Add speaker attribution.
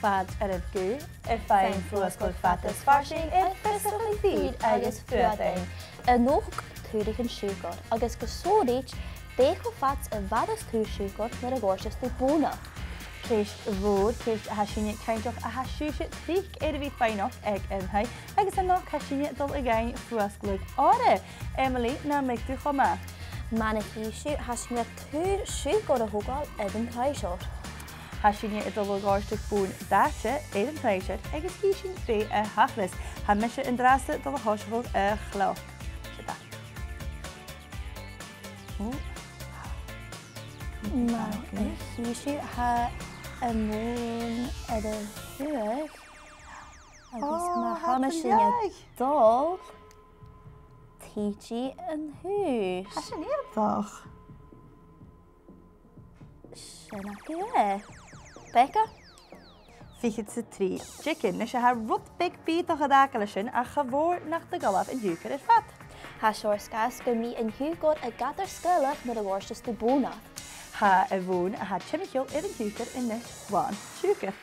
Speaker 1: fad y gw, fhèin fluas glwg fatas farsing fysgol I fyd agus feuch.
Speaker 2: Nog tuurig yn siwgr, agus gysodich deich o fats y fadas tuur siwgr na'r agorsias di bwna.
Speaker 1: Ceis fod, ceis a hasiniau caintach a hasiwysio tich fi ffainoch ag ynhau, agus yno hasiniau dol y gain fluas glwg ore. Emily, na megdwch o ma.
Speaker 2: Mae'n eisiau hasiniau tuur siwgr y hwgal edyn taisiwr.
Speaker 1: Hasiniau y dol o gorstig bwn dasio edyn taisiwr, agus hysin fe y hachlis, ha mysio yn drasau dol o hosfog y chlo.
Speaker 2: Mae'n eisiau ha y mwn edyn feuch. Agus mae hamasiniau dol Tichi yn hwys.
Speaker 1: Hasiniau ddoch.
Speaker 2: Sianach I Becca?
Speaker 1: Fichyd sy tri. Chicken, nes ha rwt big byd o chydagol ysyn a chyfor nach dy golaf yn Siùcair fat.
Speaker 2: Ha siwr sgas gymni yn hwgod y gadar sgylach na'r agorsias di bwna.
Speaker 1: Ha y fwn a ha chimichol yn Siùcair yn nes wan Siùcair.